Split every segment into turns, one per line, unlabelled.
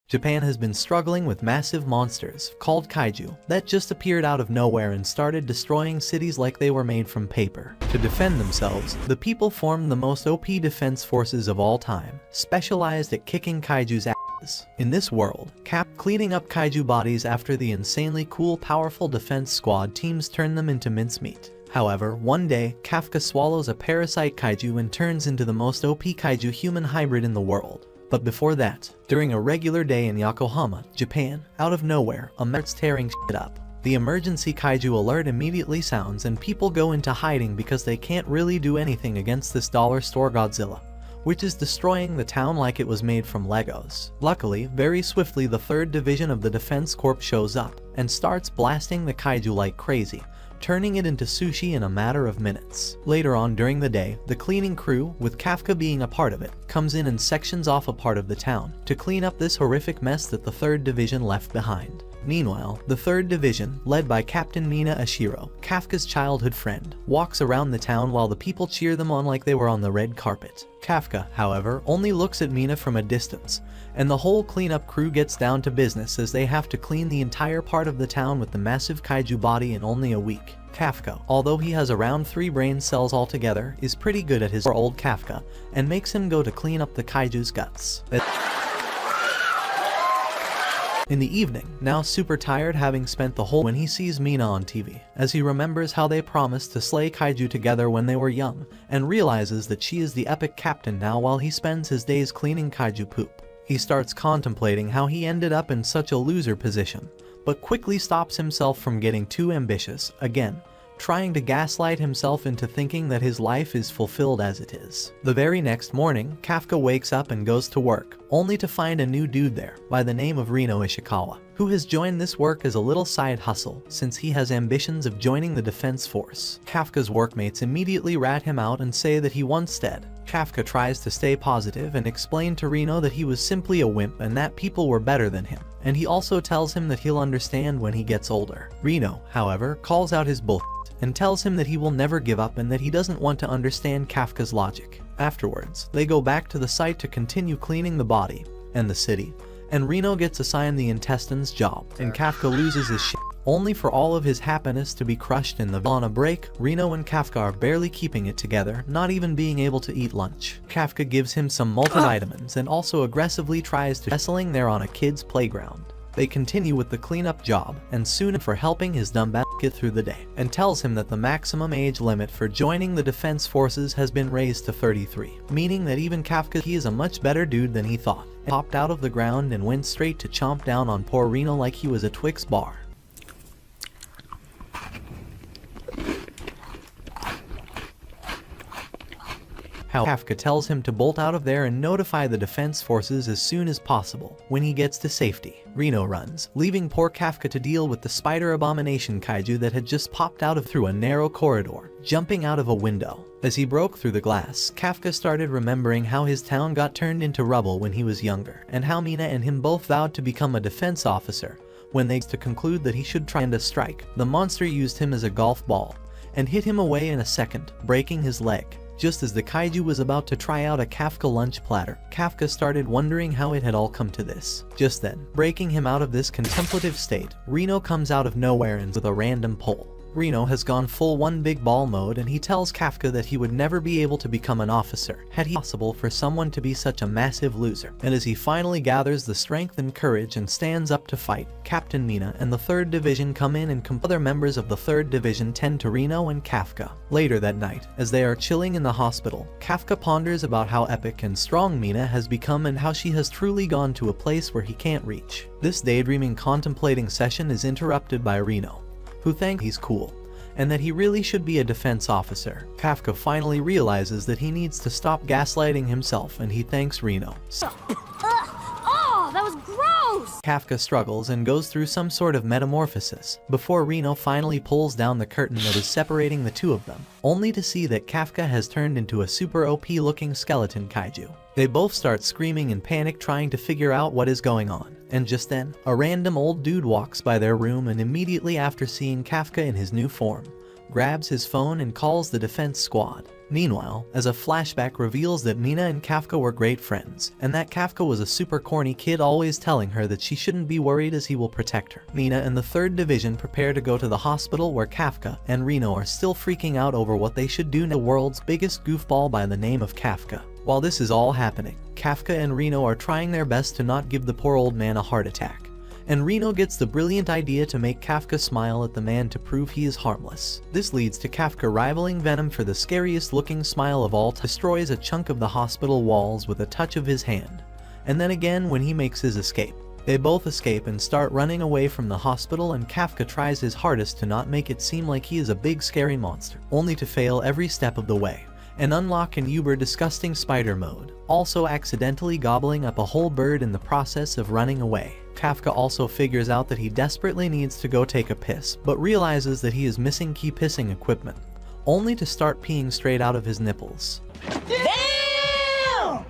Japan has been struggling with massive monsters, called kaiju, that just appeared out of nowhere and started destroying cities like they were made from paper. To defend themselves, the people formed the most OP defense forces of all time, specialized at kicking kaiju's asses. In this world, cleaning up kaiju bodies after the insanely cool powerful defense squad teams turn them into mincemeat. However, one day, Kafka swallows a parasite kaiju and turns into the most OP kaiju human hybrid in the world. But before that, during a regular day in Yokohama, Japan, out of nowhere, a starts tearing shit up. The emergency kaiju alert immediately sounds and people go into hiding because they can't really do anything against this dollar store Godzilla, which is destroying the town like it was made from Legos. Luckily, very swiftly the 3rd Division of the Defense Corps shows up and starts blasting the kaiju like crazy, turning it into sushi in a matter of minutes. Later on during the day, the cleaning crew, with Kafka being a part of it, comes in and sections off a part of the town to clean up this horrific mess that the 3rd Division left behind. Meanwhile, the 3rd Division, led by Captain Mina Ashiro, Kafka's childhood friend, walks around the town while the people cheer them on like they were on the red carpet. Kafka, however, only looks at Mina from a distance, and the whole cleanup crew gets down to business as they have to clean the entire part of the town with the massive kaiju body in only a week. Kafka, although he has around 3 brain cells altogether, is pretty good at his old Kafka, and makes him go to clean up the kaiju's guts. In the evening, now super tired having spent the whole when he sees Mina on TV, as he remembers how they promised to slay kaiju together when they were young, and realizes that she is the epic captain now while he spends his days cleaning kaiju poop. He starts contemplating how he ended up in such a loser position, but quickly stops himself from getting too ambitious, again, trying to gaslight himself into thinking that his life is fulfilled as it is. The very next morning, Kafka wakes up and goes to work, only to find a new dude there, by the name of Rino Ishikawa, who has joined this work as a little side hustle, since he has ambitions of joining the defense force. Kafka's workmates immediately rat him out and say that he once dead. Kafka tries to stay positive and explain to Rino that he was simply a wimp and that people were better than him, and he also tells him that he'll understand when he gets older. Rino, however, calls out his bullshit and tells him that he will never give up and that he doesn't want to understand Kafka's logic. Afterwards, they go back to the site to continue cleaning the body and the city, and Rino gets assigned the intestines job, and Kafka loses his shit, only for all of his happiness to be crushed in the on a break. Rino and Kafka are barely keeping it together, not even being able to eat lunch. Kafka gives him some multivitamins and also aggressively tries to wrestling there on a kid's playground. They continue with the cleanup job, and soon for helping his dumb ass get through the day, and tells him that the maximum age limit for joining the defense forces has been raised to 33, meaning that even Kafka he is a much better dude than he thought, and popped out of the ground and went straight to chomp down on poor Reno like he was a Twix bar. Kafka tells him to bolt out of there and notify the defense forces as soon as possible. When he gets to safety, Reno runs, leaving poor Kafka to deal with the spider abomination kaiju that had just popped out of through a narrow corridor, jumping out of a window. As he broke through the glass, Kafka started remembering how his town got turned into rubble when he was younger, and how Mina and him both vowed to become a defense officer. When they to conclude that he should try and strike, the monster used him as a golf ball, and hit him away in a second, breaking his leg. Just as the kaiju was about to try out a Kafka lunch platter, Kafka started wondering how it had all come to this. Just then, breaking him out of this contemplative state, Reno comes out of nowhere and with a random pole. Reno has gone full one big ball mode, and he tells Kafka that he would never be able to become an officer had he possible for someone to be such a massive loser. And as he finally gathers the strength and courage and stands up to fight, Captain Mina and the 3rd Division come in, and other members of the 3rd Division tend to Reno and Kafka. Later that night, as they are chilling in the hospital, Kafka ponders about how epic and strong Mina has become and how she has truly gone to a place where he can't reach. This daydreaming contemplating session is interrupted by Reno, who thinks he's cool, and that he really should be a defense officer. Kafka finally realizes that he needs to stop gaslighting himself, and he thanks Reno.
Oh, that was gross!
Kafka struggles and goes through some sort of metamorphosis, before Reno finally pulls down the curtain that is separating the two of them, only to see that Kafka has turned into a super OP looking skeleton kaiju. They both start screaming in panic trying to figure out what is going on, and just then, a random old dude walks by their room and immediately after seeing Kafka in his new form, grabs his phone and calls the defense squad. Meanwhile, as a flashback reveals that Mina and Kafka were great friends, and that Kafka was a super corny kid always telling her that she shouldn't be worried as he will protect her. Mina and the 3rd Division prepare to go to the hospital where Kafka and Reno are still freaking out over what they should do to the world's biggest goofball by the name of Kafka. While this is all happening, Kafka and Reno are trying their best to not give the poor old man a heart attack. And Reno gets the brilliant idea to make Kafka smile at the man to prove he is harmless. This leads to Kafka rivaling Venom for the scariest looking smile of all, destroys a chunk of the hospital walls with a touch of his hand. And then again when he makes his escape. They both escape and start running away from the hospital, and Kafka tries his hardest to not make it seem like he is a big scary monster, only to fail every step of the way and unlock an uber disgusting spider mode, also accidentally gobbling up a whole bird in the process of running away. Kafka also figures out that he desperately needs to go take a piss, but realizes that he is missing key pissing equipment, only to start peeing straight out of his nipples.
Damn!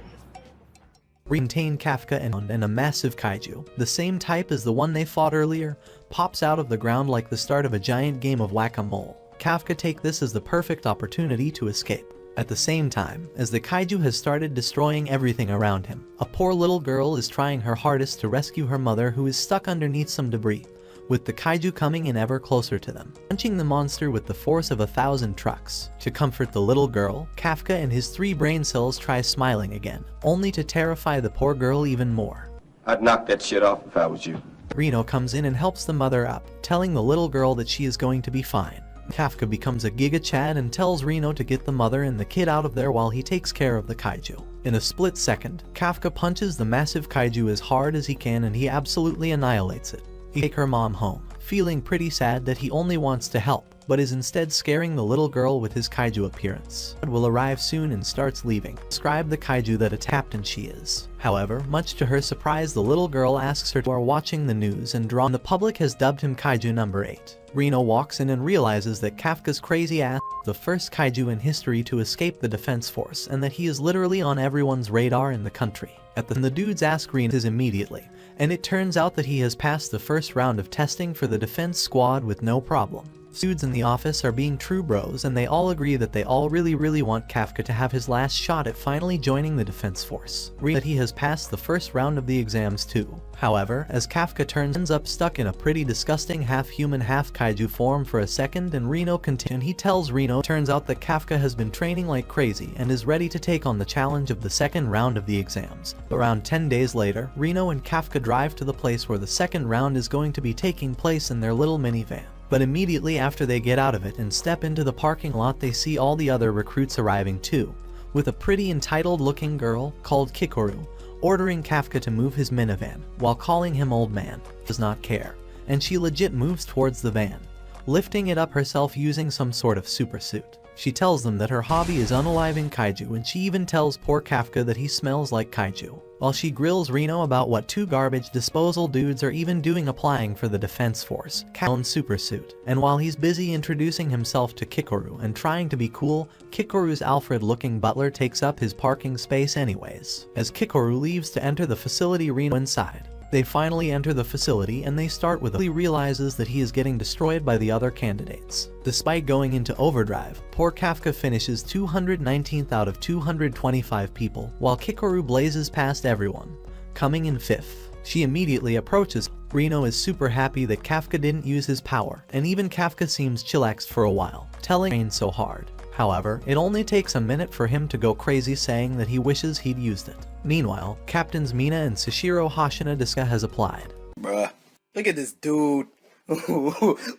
Contain Kafka and a massive kaiju, the same type as the one they fought earlier, pops out of the ground like the start of a giant game of whack-a-mole. Kafka take this as the perfect opportunity to escape. At the same time, as the kaiju has started destroying everything around him, a poor little girl is trying her hardest to rescue her mother, who is stuck underneath some debris, with the kaiju coming in ever closer to them, punching the monster with the force of 1,000 trucks. To comfort the little girl, Kafka and his 3 brain cells try smiling again, only to terrify the poor girl even more.
I'd knock that shit off if I was you.
Reno comes in and helps the mother up, telling the little girl that she is going to be fine. Kafka becomes a Giga Chad and tells Reno to get the mother and the kid out of there while he takes care of the kaiju. In a split second, Kafka punches the massive kaiju as hard as he can and he absolutely annihilates it. He takes her mom home, feeling pretty sad that he only wants to help, but is instead scaring the little girl with his kaiju appearance. Will arrive soon and starts leaving. Describe the kaiju that attacked and she is. However, much to her surprise, the little girl asks her to are watching the news and the public has dubbed him Kaiju number 8. Reno walks in and realizes that Kafka's crazy ass is the first kaiju in history to escape the defense force, and that he is literally on everyone's radar in the country. The dudes ask Reno his immediately, and it turns out that he has passed the first round of testing for the defense squad with no problem. Dudes in the office are being true bros, and they all agree that they all really want Kafka to have his last shot at finally joining the defense force. That he has passed the first round of the exams too. However, as Kafka ends up stuck in a pretty disgusting half-human half-kaiju form for a second, and Reno continues, he tells Reno turns out that Kafka has been training like crazy and is ready to take on the challenge of the second round of the exams. Around 10 days later, Reno and Kafka drive to the place where the second round is going to be taking place in their little minivan. But immediately after they get out of it and step into the parking lot, they see all the other recruits arriving too, with a pretty entitled looking girl called Kikoru ordering Kafka to move his minivan while calling him old man. Does not care, and she legit moves towards the van, lifting it up herself using some sort of super suit. She tells them that her hobby is unaliving kaiju, and she even tells poor Kafka that he smells like kaiju, while she grills Reno about what 2 garbage disposal dudes are even doing applying for the defense force, Kafka's super suit. And while he's busy introducing himself to Kikoru and trying to be cool, Kikoru's Alfred-looking butler takes up his parking space anyways. As Kikoru leaves to enter the facility, Reno inside. They finally enter the facility and they start with he realizes that he is getting destroyed by the other candidates. Despite going into overdrive, poor Kafka finishes 219th out of 225 people, while Kikoru blazes past everyone, coming in 5th. She immediately approaches. Reno is super happy that Kafka didn't use his power, and even Kafka seems chillaxed for a while, telling him so hard. However, it only takes a minute for him to go crazy, saying that he wishes he'd used it. Meanwhile, Captains Mina and Sashiro Hashina has applied.
Bruh, look at this dude.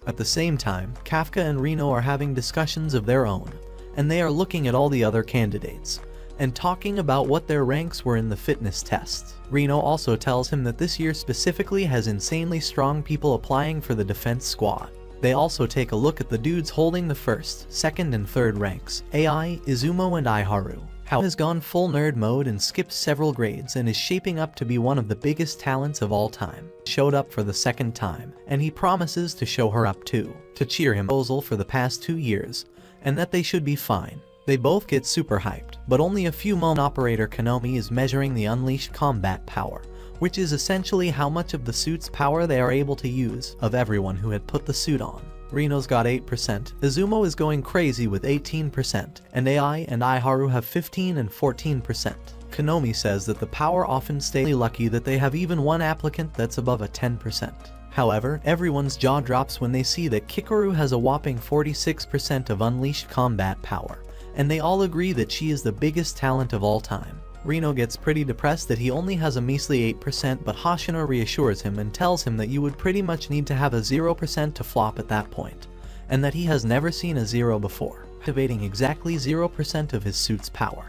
At the same time, Kafka and Reno are having discussions of their own, and they are looking at all the other candidates and talking about what their ranks were in the fitness test. Reno also tells him that this year specifically has insanely strong people applying for the defense squad. They also take a look at the dudes holding the 1st, 2nd, and 3rd ranks, AI, Izumo, and Iharu. How has gone full nerd mode and skipped several grades and is shaping up to be one of the biggest talents of all time. Showed up for the 2nd time, and he promises to show her up too, to cheer him for the past 2 years, and that they should be fine. They both get super hyped, but only a few moments operator Konomi is measuring the unleashed combat power, which is essentially how much of the suit's power they are able to use of everyone who had put the suit on. Reno's got 8%, Izumo is going crazy with 18%, and AI and Iharu have 15 and 14%. Konomi says that the power often stays lucky that they have even one applicant that's above a 10%. However, everyone's jaw drops when they see that Kikoru has a whopping 46% of unleashed combat power, and they all agree that she is the biggest talent of all time. Reno gets pretty depressed that he only has a measly 8%, but Hoshino reassures him and tells him that you would pretty much need to have a 0% to flop at that point, and that he has never seen a 0 before, activating exactly 0% of his suit's power.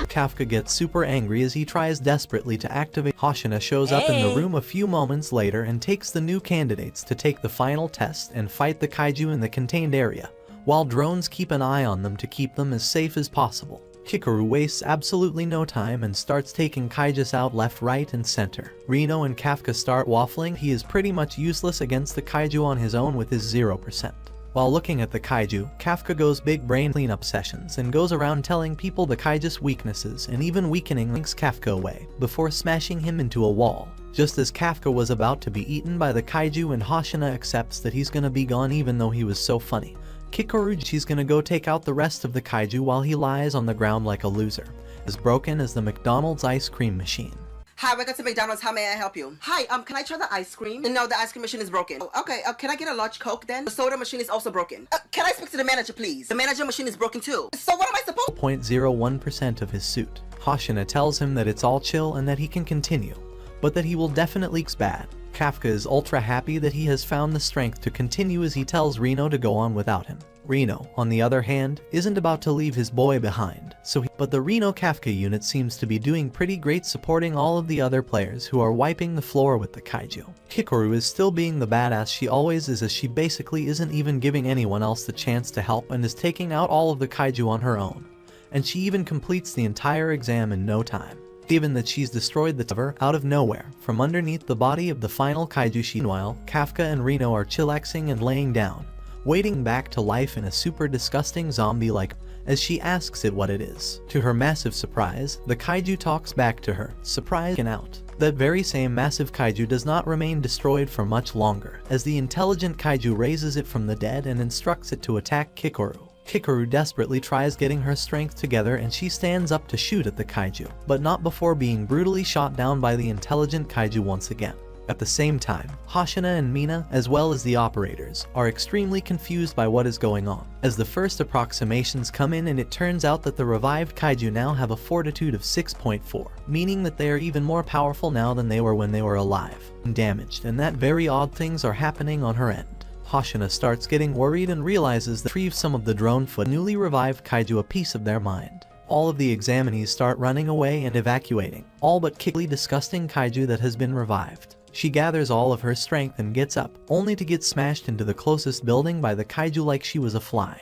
Kafka gets super angry as he tries desperately to activate. Hoshino shows up in the room a few moments later and takes the new candidates to take the final test and fight the kaiju in the contained area, while drones keep an eye on them to keep them as safe as possible. Kikoru wastes absolutely no time and starts taking kaijus out left, right, and center. Reno and Kafka start waffling. He is pretty much useless against the kaiju on his own with his 0%. While looking at the kaiju, Kafka goes big brain cleanup sessions and goes around telling people the kaiju's weaknesses and even weakening links Kafka away, before smashing him into a wall. Just as Kafka was about to be eaten by the kaiju and Hoshino accepts that he's gonna be gone even though he was so funny, Kikoruji's gonna go take out the rest of the kaiju while he lies on the ground like a loser, as broken as the McDonald's ice cream machine.
Hi, welcome to McDonald's. How may I help you? Hi, can I try the ice cream? No, the ice cream machine is broken. Oh, okay, can I get a large Coke then? The soda machine is also broken. Can I speak to the manager, please? The manager machine is broken too. So what am I supposed to—
0.01% of his suit. Hoshino tells him that it's all chill and that he can continue, but that he will definitely be bad. Kafka is ultra happy that he has found the strength to continue as he tells Reno to go on without him. Reno, on the other hand, isn't about to leave his boy behind, but the Reno Kafka unit seems to be doing pretty great supporting all of the other players who are wiping the floor with the kaiju. Kikoru is still being the badass she always is, as she basically isn't even giving anyone else the chance to help and is taking out all of the kaiju on her own. And she even completes the entire exam in no time. Given that she's destroyed the cover out of nowhere from underneath the body of the final kaiju. Meanwhile, Kafka and Reno are chillaxing and laying down, waiting back to life in a super disgusting zombie-like, as she asks it what it is. To her massive surprise, the kaiju talks back to her, surprised and out. That very same massive kaiju does not remain destroyed for much longer, as the intelligent kaiju raises it from the dead and instructs it to attack Kikoru. Kikoru desperately tries getting her strength together and she stands up to shoot at the kaiju, but not before being brutally shot down by the intelligent kaiju once again. At the same time, Hoshino and Mina, as well as the operators, are extremely confused by what is going on, as the first approximations come in and it turns out that the revived kaiju now have a fortitude of 6.4, meaning that they are even more powerful now than they were when they were alive and damaged, and that very odd things are happening on her end. Hoshino starts getting worried and realizes that retrieve some of the drone foot newly revived kaiju a piece of their mind. All of the examinees start running away and evacuating, all but kickly disgusting kaiju that has been revived. She gathers all of her strength and gets up, only to get smashed into the closest building by the kaiju like she was a fly.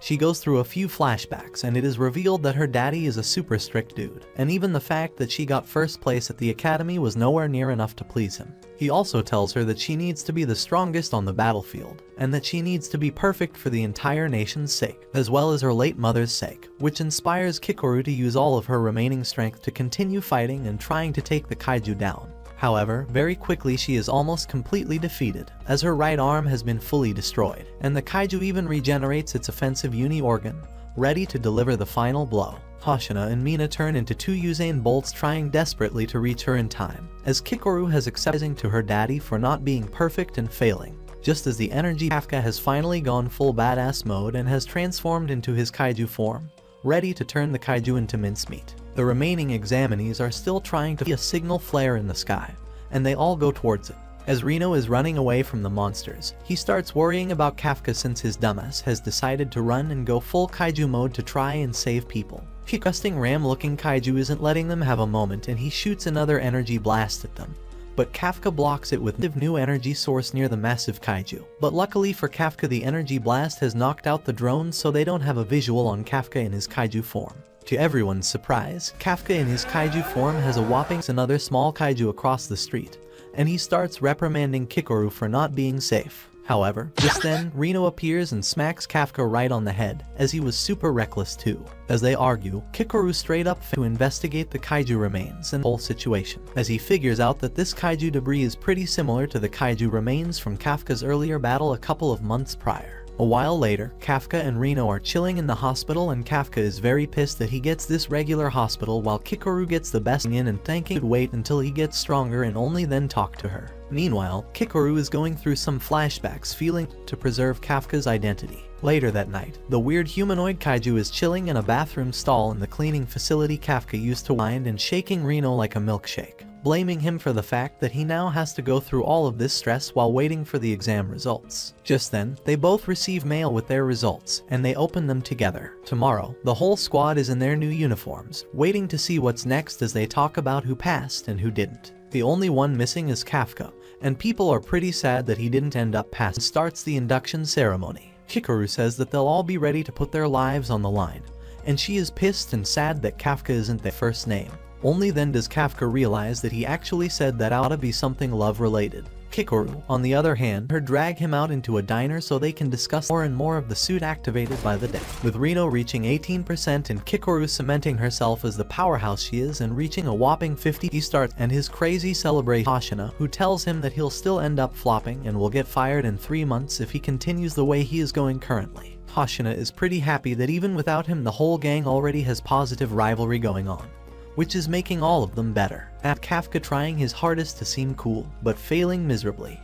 She goes through a few flashbacks and it is revealed that her daddy is a super strict dude, and even the fact that she got first place at the academy was nowhere near enough to please him. He also tells her that she needs to be the strongest on the battlefield, and that she needs to be perfect for the entire nation's sake, as well as her late mother's sake, which inspires Kikoru to use all of her remaining strength to continue fighting and trying to take the kaiju down. However, very quickly she is almost completely defeated, as her right arm has been fully destroyed, and the kaiju even regenerates its offensive uni-organ, ready to deliver the final blow. Hoshino and Mina turn into two Usain Bolts trying desperately to reach her in time, as Kikoru has accepted to her daddy for not being perfect and failing. Just as the energy Kafka has finally gone full badass mode and has transformed into his kaiju form, ready to turn the kaiju into mincemeat. The remaining examinees are still trying to see a signal flare in the sky, and they all go towards it. As Reno is running away from the monsters, he starts worrying about Kafka since his dumbass has decided to run and go full kaiju mode to try and save people. Disgusting ram-looking kaiju isn't letting them have a moment and he shoots another energy blast at them, but Kafka blocks it with a new energy source near the massive kaiju. But luckily for Kafka, the energy blast has knocked out the drones so they don't have a visual on Kafka in his kaiju form. To everyone's surprise, Kafka in his kaiju form has a whopping another small kaiju across the street, and he starts reprimanding Kikoru for not being safe. However, just then, Reno appears and smacks Kafka right on the head, as he was super reckless too. As they argue, Kikoru straight up to investigate the kaiju remains and the whole situation, as he figures out that this kaiju debris is pretty similar to the kaiju remains from Kafka's earlier battle a couple of months prior. A while later, Kafka and Reno are chilling in the hospital and Kafka is very pissed that he gets this regular hospital while Kikoru gets the best in and thinking he'd wait until he gets stronger and only then talk to her. Meanwhile, Kikoru is going through some flashbacks feeling to preserve Kafka's identity. Later that night, the weird humanoid kaiju is chilling in a bathroom stall in the cleaning facility Kafka used to wind and shaking Reno like a milkshake, blaming him for the fact that he now has to go through all of this stress while waiting for the exam results. Just then, they both receive mail with their results, and they open them together. Tomorrow, the whole squad is in their new uniforms, waiting to see what's next as they talk about who passed and who didn't. The only one missing is Kafka, and people are pretty sad that he didn't end up passing. Starts the induction ceremony. Kikoru says that they'll all be ready to put their lives on the line, and she is pissed and sad that Kafka isn't their first name. Only then does Kafka realize that he actually said that ought to be something love-related. Kikoru, on the other hand, drag him out into a diner so they can discuss more and more of the suit activated by the death. With Reno reaching 18% and Kikoru cementing herself as the powerhouse she is and reaching a whopping 50, he starts and his crazy celebration Hoshina, who tells him that he'll still end up flopping and will get fired in 3 months if he continues the way he is going currently. Hoshina is pretty happy that even without him the whole gang already has positive rivalry going on, which is making all of them better. At Kafka trying his hardest to seem cool, but failing miserably.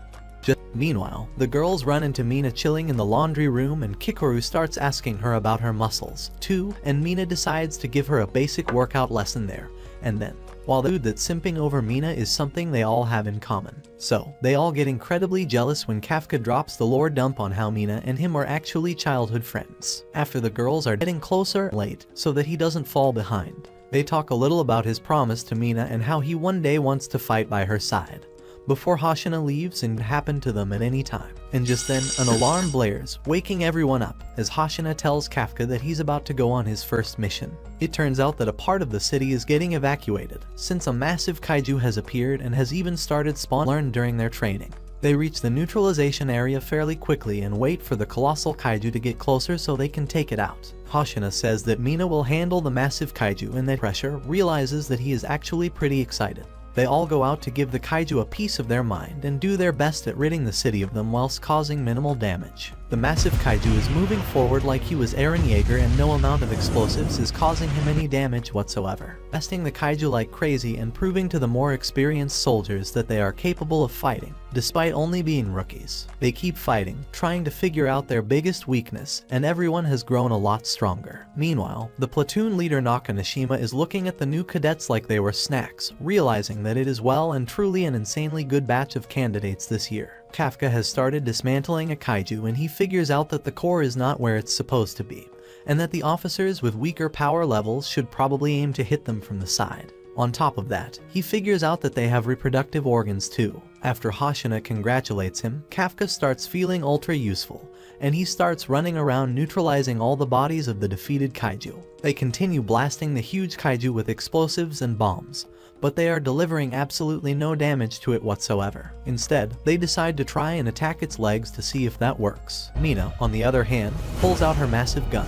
Meanwhile, the girls run into Mina chilling in the laundry room and Kikoru starts asking her about her muscles, too, and Mina decides to give her a basic workout lesson there, and then, while the dude that's simping over Mina is something they all have in common. So, they all get incredibly jealous when Kafka drops the lore dump on how Mina and him are actually childhood friends. After the girls are getting closer late, so that he doesn't fall behind. They talk a little about his promise to Mina and how he one day wants to fight by her side, before Hoshina leaves and happen to them at any time. And just then, an alarm blares, waking everyone up, as Hoshina tells Kafka that he's about to go on his first mission. It turns out that a part of the city is getting evacuated, since a massive kaiju has appeared and has even started learned during their training. They reach the neutralization area fairly quickly and wait for the colossal kaiju to get closer so they can take it out. Hoshina says that Mina will handle the massive kaiju and that pressure realizes that he is actually pretty excited. They all go out to give the kaiju a piece of their mind and do their best at ridding the city of them whilst causing minimal damage. The massive kaiju is moving forward like he was Eren Yeager and no amount of explosives is causing him any damage whatsoever, besting the kaiju like crazy and proving to the more experienced soldiers that they are capable of fighting, despite only being rookies. They keep fighting, trying to figure out their biggest weakness, and everyone has grown a lot stronger. Meanwhile, the platoon leader Nakanashima is looking at the new cadets like they were snacks, realizing that it is well and truly an insanely good batch of candidates this year. Kafka has started dismantling a kaiju and he figures out that the core is not where it's supposed to be, and that the officers with weaker power levels should probably aim to hit them from the side. On top of that, he figures out that they have reproductive organs too. After Hoshina congratulates him, Kafka starts feeling ultra useful, and he starts running around neutralizing all the bodies of the defeated kaiju. They continue blasting the huge kaiju with explosives and bombs, but they are delivering absolutely no damage to it whatsoever. Instead, they decide to try and attack its legs to see if that works. Mina, on the other hand, pulls out her massive gun,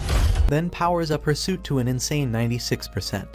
then powers up her suit to an insane 96%.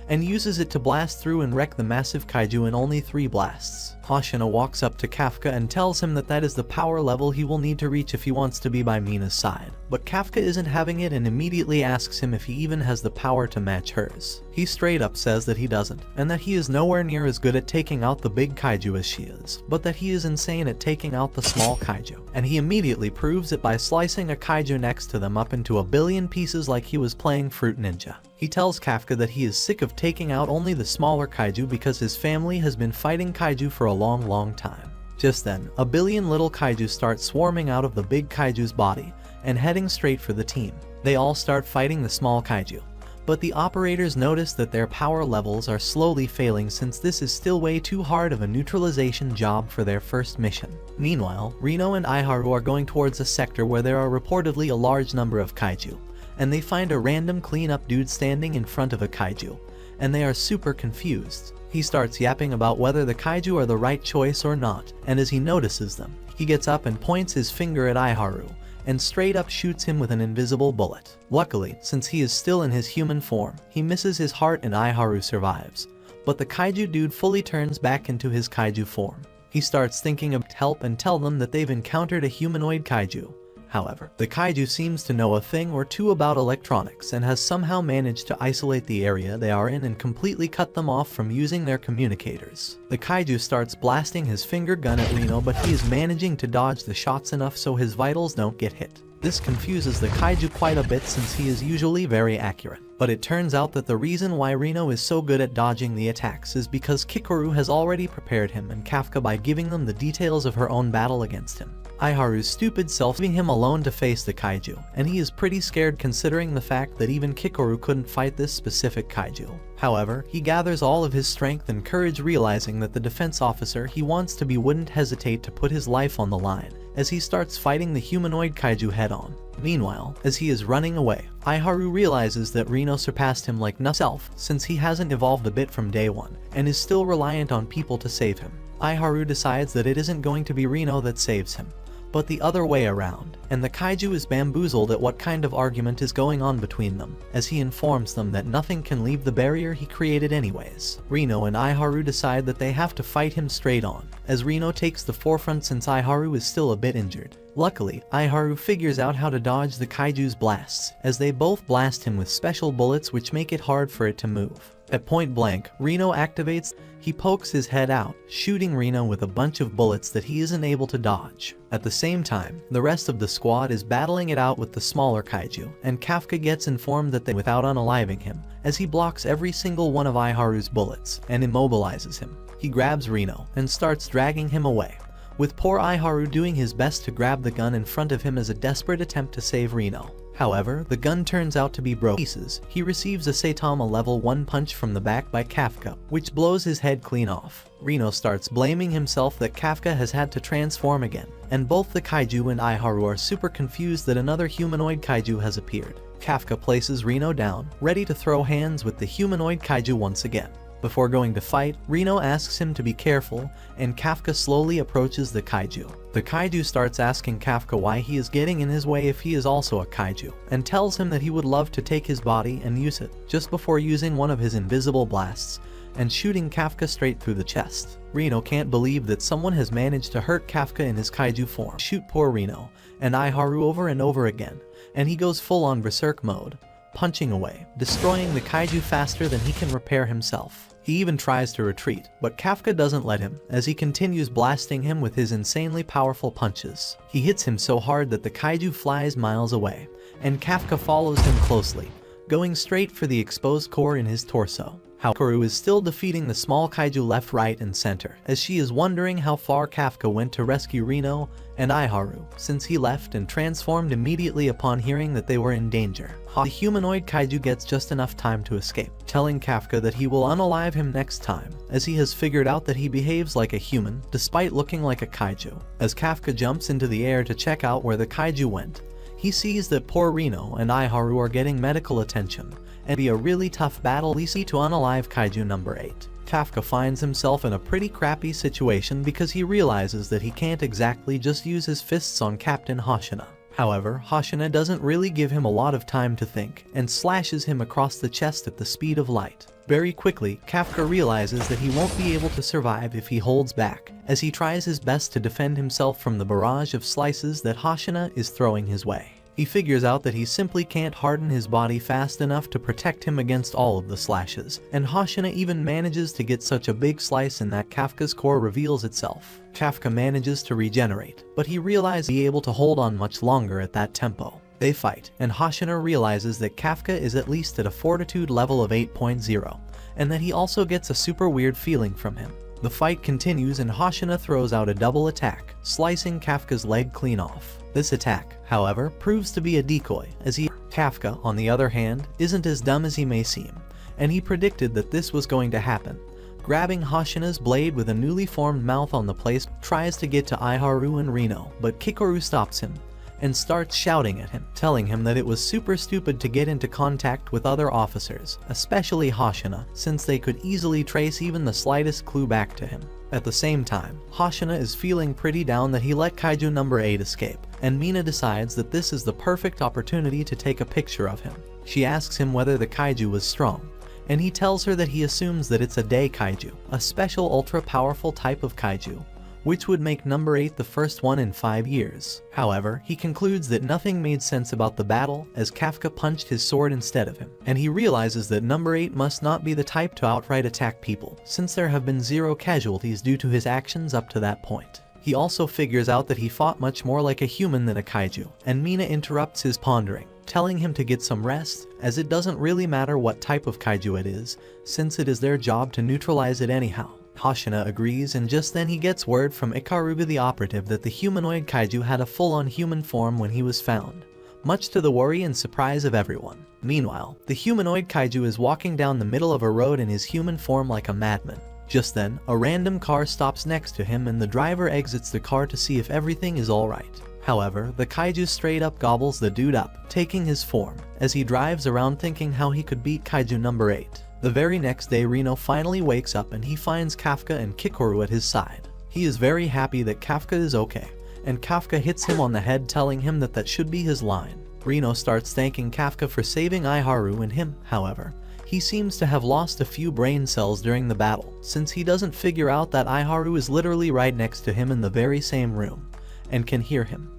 And uses it to blast through and wreck the massive kaiju in only 3 blasts. Hoshina walks up to Kafka and tells him that that is the power level he will need to reach if he wants to be by Mina's side. But Kafka isn't having it and immediately asks him if he even has the power to match hers. He straight up says that he doesn't, and that he is nowhere near as good at taking out the big kaiju as she is, but that he is insane at taking out the small kaiju. And he immediately proves it by slicing a kaiju next to them up into a billion pieces like he was playing Fruit Ninja. He tells Kafka that he is sick of taking out only the smaller kaiju because his family has been fighting kaiju for a long time. Just then, a billion little kaiju start swarming out of the big kaiju's body and heading straight for the team. They all start fighting the small kaiju, but the operators notice that their power levels are slowly failing since this is still way too hard of a neutralization job for their first mission. Meanwhile, Reno and Iharu are going towards a sector where there are reportedly a large number of kaiju, and they find a random cleanup dude standing in front of a kaiju, and they are super confused. He starts yapping about whether the kaiju are the right choice or not, and as he notices them, he gets up and points his finger at Aiharu, and straight up shoots him with an invisible bullet. Luckily, since he is still in his human form, he misses his heart and Aiharu survives. But the kaiju dude fully turns back into his kaiju form. He starts thinking of help and tell them that they've encountered a humanoid kaiju. However, the kaiju seems to know a thing or two about electronics and has somehow managed to isolate the area they are in and completely cut them off from using their communicators. The kaiju starts blasting his finger gun at Reno, but he is managing to dodge the shots enough so his vitals don't get hit. This confuses the kaiju quite a bit since he is usually very accurate. But it turns out that the reason why Reno is so good at dodging the attacks is because Kikoru has already prepared him and Kafka by giving them the details of her own battle against him. Aiharu's stupid self leaving him alone to face the kaiju, and he is pretty scared considering the fact that even Kikoru couldn't fight this specific kaiju. However, he gathers all of his strength and courage, realizing that the defense officer he wants to be wouldn't hesitate to put his life on the line, as he starts fighting the humanoid kaiju head-on. Meanwhile, as he is running away, Aiharu realizes that Reno surpassed him like himself since he hasn't evolved a bit from day one, and is still reliant on people to save him. Aiharu decides that it isn't going to be Reno that saves him, but the other way around, and the kaiju is bamboozled at what kind of argument is going on between them, as he informs them that nothing can leave the barrier he created anyways. Reno and Aiharu decide that they have to fight him straight on, as Reno takes the forefront since Aiharu is still a bit injured. Luckily, Aiharu figures out how to dodge the kaiju's blasts, as they both blast him with special bullets which make it hard for it to move. At point blank, Reno activates. He pokes his head out, shooting Reno with a bunch of bullets that he isn't able to dodge. At the same time, the rest of the squad is battling it out with the smaller kaiju, and Kafka gets informed that they without unaliving him, as he blocks every single one of Aiharu's bullets and immobilizes him. He grabs Reno and starts dragging him away, with poor Aiharu doing his best to grab the gun in front of him as a desperate attempt to save Reno. However, the gun turns out to be broken pieces. He receives a Saitama level 1 punch from the back by Kafka, which blows his head clean off. Reno starts blaming himself that Kafka has had to transform again, and both the kaiju and Aiharu are super confused that another humanoid kaiju has appeared. Kafka places Reno down, ready to throw hands with the humanoid kaiju once again. Before going to fight, Reno asks him to be careful, and Kafka slowly approaches the kaiju. The kaiju starts asking Kafka why he is getting in his way if he is also a kaiju, and tells him that he would love to take his body and use it, just before using one of his invisible blasts, and shooting Kafka straight through the chest. Reno can't believe that someone has managed to hurt Kafka in his kaiju form. Shoot poor Reno, and Aiharu over and over again, and he goes full on berserk mode, punching away, destroying the kaiju faster than he can repair himself. He even tries to retreat, but Kafka doesn't let him, as he continues blasting him with his insanely powerful punches. He hits him so hard that the kaiju flies miles away, and Kafka follows him closely, going straight for the exposed core in his torso. Kikoru is still defeating the small kaiju left, right, and center, as she is wondering how far Kafka went to rescue Reno and Aiharu, since he left and transformed immediately upon hearing that they were in danger. The humanoid kaiju gets just enough time to escape, telling Kafka that he will unalive him next time, as he has figured out that he behaves like a human, despite looking like a kaiju. As Kafka jumps into the air to check out where the kaiju went, he sees that poor Reno and Aiharu are getting medical attention, and be a really tough battle to unalive kaiju number 8. Kafka finds himself in a pretty crappy situation because he realizes that he can't exactly just use his fists on Captain Hoshina. However, Hoshina doesn't really give him a lot of time to think, and slashes him across the chest at the speed of light. Very quickly, Kafka realizes that he won't be able to survive if he holds back, as he tries his best to defend himself from the barrage of slices that Hoshina is throwing his way. He figures out that he simply can't harden his body fast enough to protect him against all of the slashes, and Hoshina even manages to get such a big slice in that Kafka's core reveals itself. Kafka manages to regenerate, but he realizes he'll be able to hold on much longer at that tempo. They fight, and Hoshina realizes that Kafka is at least at a fortitude level of 8.0, and that he also gets a super weird feeling from him. The fight continues and Hoshina throws out a double attack, slicing Kafka's leg clean off. This attack, however, proves to be a decoy, as Kafka, on the other hand, isn't as dumb as he may seem, and he predicted that this was going to happen. Grabbing Hoshina's blade with a newly formed mouth on the place, tries to get to Aiharu and Reno, but Kikoru stops him, and starts shouting at him, telling him that it was super stupid to get into contact with other officers, especially Hoshina, since they could easily trace even the slightest clue back to him. At the same time, Hoshina is feeling pretty down that he let Kaiju number 8 escape, and Mina decides that this is the perfect opportunity to take a picture of him. She asks him whether the Kaiju was strong, and he tells her that he assumes that it's a day Kaiju, a special ultra-powerful type of Kaiju, which would make number 8 the first one in 5 years. However, he concludes that nothing made sense about the battle as Kafka punched his sword instead of him, and he realizes that number 8 must not be the type to outright attack people, since there have been 0 casualties due to his actions up to that point. He also figures out that he fought much more like a human than a Kaiju, and Mina interrupts his pondering, telling him to get some rest, as it doesn't really matter what type of Kaiju it is, since it is their job to neutralize it anyhow. Hoshina agrees, and just then he gets word from Ikaruga the operative that the humanoid Kaiju had a full-on human form when he was found, much to the worry and surprise of everyone. Meanwhile, the humanoid Kaiju is walking down the middle of a road in his human form like a madman. Just then, a random car stops next to him and the driver exits the car to see if everything is alright. However, the Kaiju straight up gobbles the dude up, taking his form, as he drives around thinking how he could beat Kaiju number 8. The very next day, Reno finally wakes up and he finds Kafka and Kikoru at his side. He is very happy that Kafka is okay, and Kafka hits him on the head, telling him that should be his line. Reno starts thanking Kafka for saving Iharu and him. However, he seems to have lost a few brain cells during the battle, since he doesn't figure out that Iharu is literally right next to him in the very same room, and can hear him.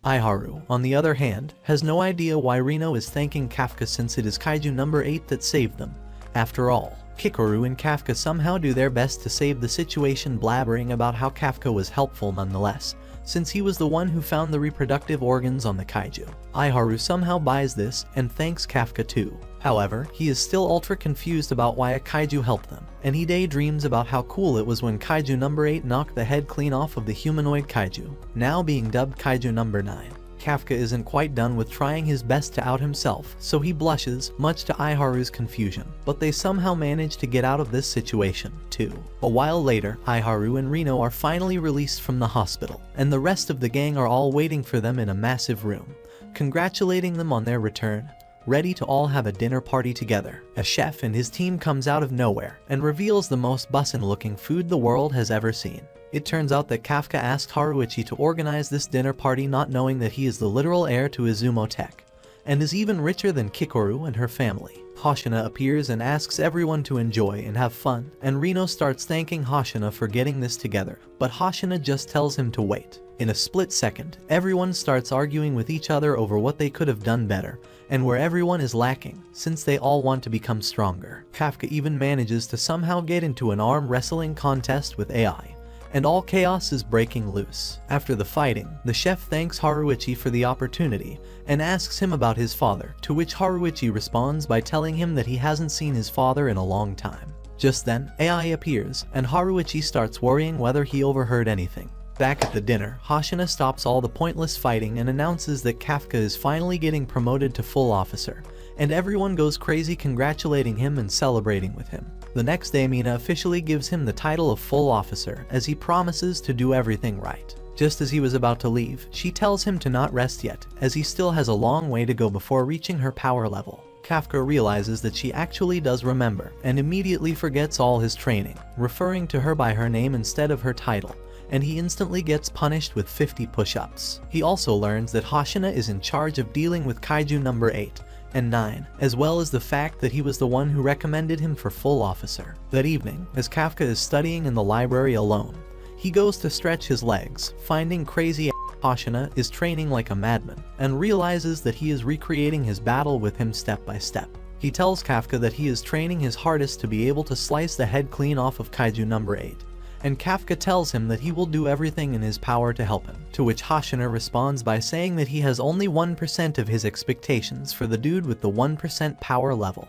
Iharu, on the other hand, has no idea why Reno is thanking Kafka, since it is Kaiju number 8 that saved them. After all, Kikoru and Kafka somehow do their best to save the situation, blabbering about how Kafka was helpful nonetheless, since he was the one who found the reproductive organs on the Kaiju. Iharu somehow buys this and thanks Kafka too. However, he is still ultra confused about why a Kaiju helped them, and he daydreams about how cool it was when Kaiju number 8 knocked the head clean off of the humanoid Kaiju, now being dubbed Kaiju number 9. Kafka isn't quite done with trying his best to out himself, so he blushes, much to Iharu's confusion, but they somehow manage to get out of this situation, too. A while later, Iharu and Reno are finally released from the hospital, and the rest of the gang are all waiting for them in a massive room, congratulating them on their return, ready to all have a dinner party together. A chef and his team comes out of nowhere and reveals the most bussin' looking food the world has ever seen. It turns out that Kafka asked Haruichi to organize this dinner party, not knowing that he is the literal heir to Izumo Tech, and is even richer than Kikoru and her family. Hoshina appears and asks everyone to enjoy and have fun, and Reno starts thanking Hoshina for getting this together, but Hoshina just tells him to wait. In a split second, everyone starts arguing with each other over what they could have done better, and where everyone is lacking, since they all want to become stronger. Kafka even manages to somehow get into an arm wrestling contest with AI, and all chaos is breaking loose. After the fighting, the chef thanks Haruichi for the opportunity and asks him about his father, to which Haruichi responds by telling him that he hasn't seen his father in a long time. Just then, AI appears, and Haruichi starts worrying whether he overheard anything. Back at the dinner, Hoshina stops all the pointless fighting and announces that Kafka is finally getting promoted to full officer, and everyone goes crazy congratulating him and celebrating with him. The next day, Mina officially gives him the title of full officer, as he promises to do everything right. Just as he was about to leave, she tells him to not rest yet, as he still has a long way to go before reaching her power level. Kafka realizes that she actually does remember, and immediately forgets all his training, referring to her by her name instead of her title, and he instantly gets punished with 50 push-ups. He also learns that Hoshina is in charge of dealing with Kaiju number 8 and 9, as well as the fact that he was the one who recommended him for full officer. That evening, as Kafka is studying in the library alone, he goes to stretch his legs, finding crazy Hoshina is training like a madman, and realizes that he is recreating his battle with him step by step. He tells Kafka that he is training his hardest to be able to slice the head clean off of Kaiju number 8, and Kafka tells him that he will do everything in his power to help him, to which Hoshina responds by saying that he has only 1% of his expectations for the dude with the 1% power level.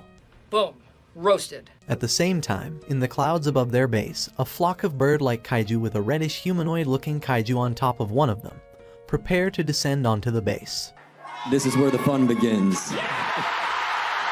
Boom. Roasted.
At the same time, in the clouds above their base, a flock of bird-like kaiju with a reddish humanoid-looking kaiju on top of one of them prepare to descend onto the base.
This is where the fun begins.